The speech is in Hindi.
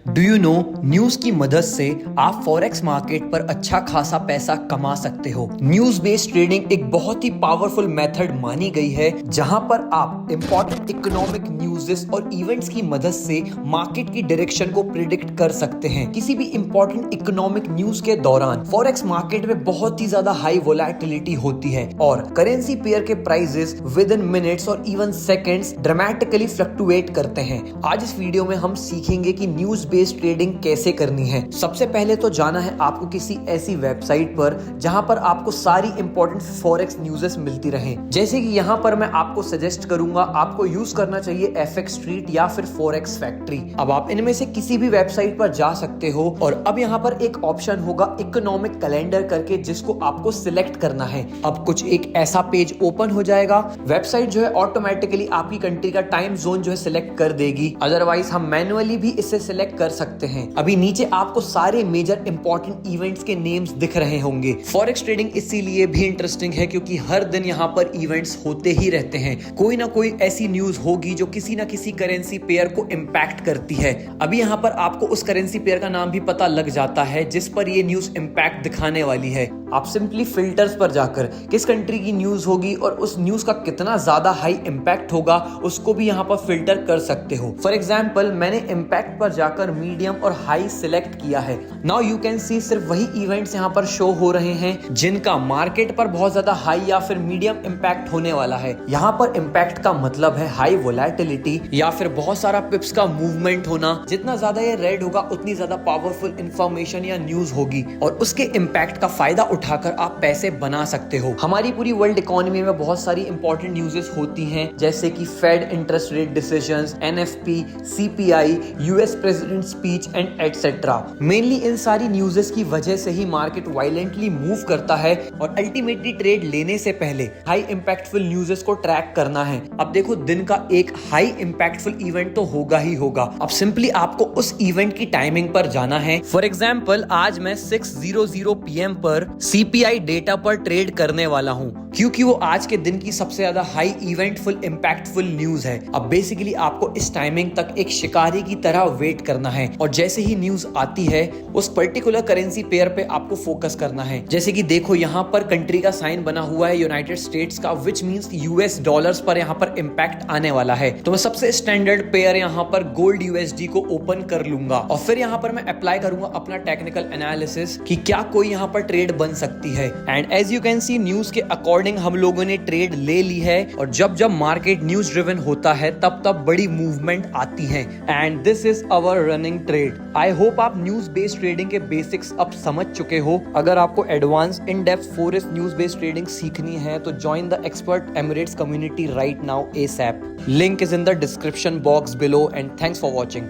डू यू नो न्यूज की मदद से आप फॉरेक्स मार्केट पर अच्छा खासा पैसा कमा सकते हो। न्यूज बेस्ड ट्रेडिंग एक बहुत ही पावरफुल मेथड मानी गई है जहां पर आप इंपॉर्टेंट इकोनॉमिक न्यूज़ेस और इवेंट्स की मदद से मार्केट की डायरेक्शन को प्रिडिक्ट कर सकते हैं। किसी भी इंपॉर्टेंट इकोनॉमिक न्यूज के दौरान फॉरेक्स मार्केट में बहुत ही ज्यादा हाई वोलेटिलिटी होती है और करेंसी पेयर के प्राइसेस विद इन मिनट्स और इवन सेकेंड्स ड्रामेटिकली फ्लक्टुएट करते हैं। आज इस वीडियो में हम सीखेंगे कि न्यूज बेस्ड ट्रेडिंग कैसे करनी है। सबसे पहले तो जाना है आपको किसी ऐसी वेबसाइट पर जहां पर आपको सारी इंपॉर्टेंट फॉरेक्स न्यूज़ेस मिलती रहे। जैसे कि यहां पर मैं आपको सजेस्ट करूंगा आपको यूज करना चाहिए एफएक्स स्ट्रीट या फिर फॉरेक्स फैक्ट्री। अब आप इनमें से किसी भी वेबसाइट पर जा सकते हो और अब यहां पर एक ऑप्शन होगा इकोनॉमिक कैलेंडर करके जिसको आपको सिलेक्ट करना है। अब कुछ एक ऐसा पेज ओपन हो जाएगा। वेबसाइट जो है ऑटोमेटिकली आपकी कंट्री का टाइम जोन जो है सिलेक्ट कर देगी, अदरवाइज हम मैन्युअली भी इसे सिलेक्ट कर सकते हैं। अभी नीचे आपको सारे मेजर इंपॉर्टेंट इवेंट्स के नेम्स दिख रहे होंगे। फॉरेक्स ट्रेडिंग इसीलिए भी इंटरेस्टिंग है क्योंकि हर दिन यहाँ पर इवेंट्स होते ही रहते हैं। कोई ना कोई ऐसी न्यूज होगी जो किसी ना किसी करेंसी पेयर को इम्पैक्ट करती है। अभी यहाँ पर आपको उस करेंसी पेयर का नाम भी पता लग जाता है जिस पर ये न्यूज इम्पैक्ट दिखाने वाली है। आप सिंपली फिल्टर्स पर जाकर किस कंट्री की न्यूज होगी और उस न्यूज का कितना ज्यादा हाई इम्पैक्ट होगा उसको भी यहाँ पर फिल्टर कर सकते हो। फॉर एग्जाम्पल मैंने इम्पैक्ट पर जाकर मीडियम और हाई सिलेक्ट किया है। नाउ यू कैन सी सिर्फ वही इवेंट्स यहाँ पर शो हो रहे हैं जिनका मार्केट पर बहुत ज्यादा हाई या फिर मीडियम इम्पैक्ट होने वाला है। यहाँ पर इम्पैक्ट का मतलब है हाई वोलेटिलिटी या फिर बहुत सारा पिप्स का मूवमेंट होना। जितना ज्यादा ये रेड होगा उतनी ज्यादा पावरफुल इंफॉर्मेशन या न्यूज होगी और उसके इम्पैक्ट का फायदा उठाकर आप पैसे बना सकते हो। हमारी पूरी वर्ल्ड इकोनॉमी में बहुत सारी इंपॉर्टेंट न्यूज़ेस होती हैं जैसे कि Fed interest rate decisions, NFP, CPI, US president speech and etcetera. Mainly इन सारी न्यूज़ेस की वजह से ही मार्केट वायलेंटली मूव करता है और अल्टीमेटली ट्रेड लेने से पहले हाई इंपैक्टफुल न्यूज़ेस को ट्रैक करना है। अब देखो दिन का एक हाई इंपैक्टफुल इवेंट तो होगा ही होगा। अब सिंपली आपको उस इवेंट की टाइमिंग पर जाना है। फॉर एग्जाम्पल आज मैं 6:00 PM पर सीपीआई डेटा पर ट्रेड करने वाला हूं क्योंकि वो आज के दिन की सबसे ज्यादा हाई इवेंटफुल इंपैक्टफुल न्यूज है। अब बेसिकली आपको इस टाइमिंग तक एक शिकारी की तरह वेट करना है और जैसे ही न्यूज आती है उस पर्टिकुलर करेंसी पेयर पे आपको फोकस करना है। जैसे कि देखो यहाँ पर कंट्री का साइन बना हुआ है यूनाइटेड स्टेट्स का, विच मींस यूएस डॉलर्स पर यहाँ पर इंपैक्ट आने वाला है। तो मैं सबसे स्टैंडर्ड पेयर यहाँ पर गोल्ड यूएसडी को ओपन कर लूंगा और फिर यहाँ पर मैं अप्लाई करूंगा अपना टेक्निकल एनालिसिस कि क्या कोई यहाँ पर ट्रेड बन सकती है। And as you can see news के अकॉर्डिंग हम लोगों ने ट्रेड ले ली है और जब जब मार्केट न्यूज ड्रिवन होता है तब तब बड़ी मूवमेंट आती है। And this is our running trade. I hope आप न्यूज बेस्ड ट्रेडिंग के बेसिक्स अब समझ चुके हो। अगर आपको advance in depth forex news based trading सीखनी है तो join the expert Emirates community right now ASAP. Link is in the description box below and thanks for watching.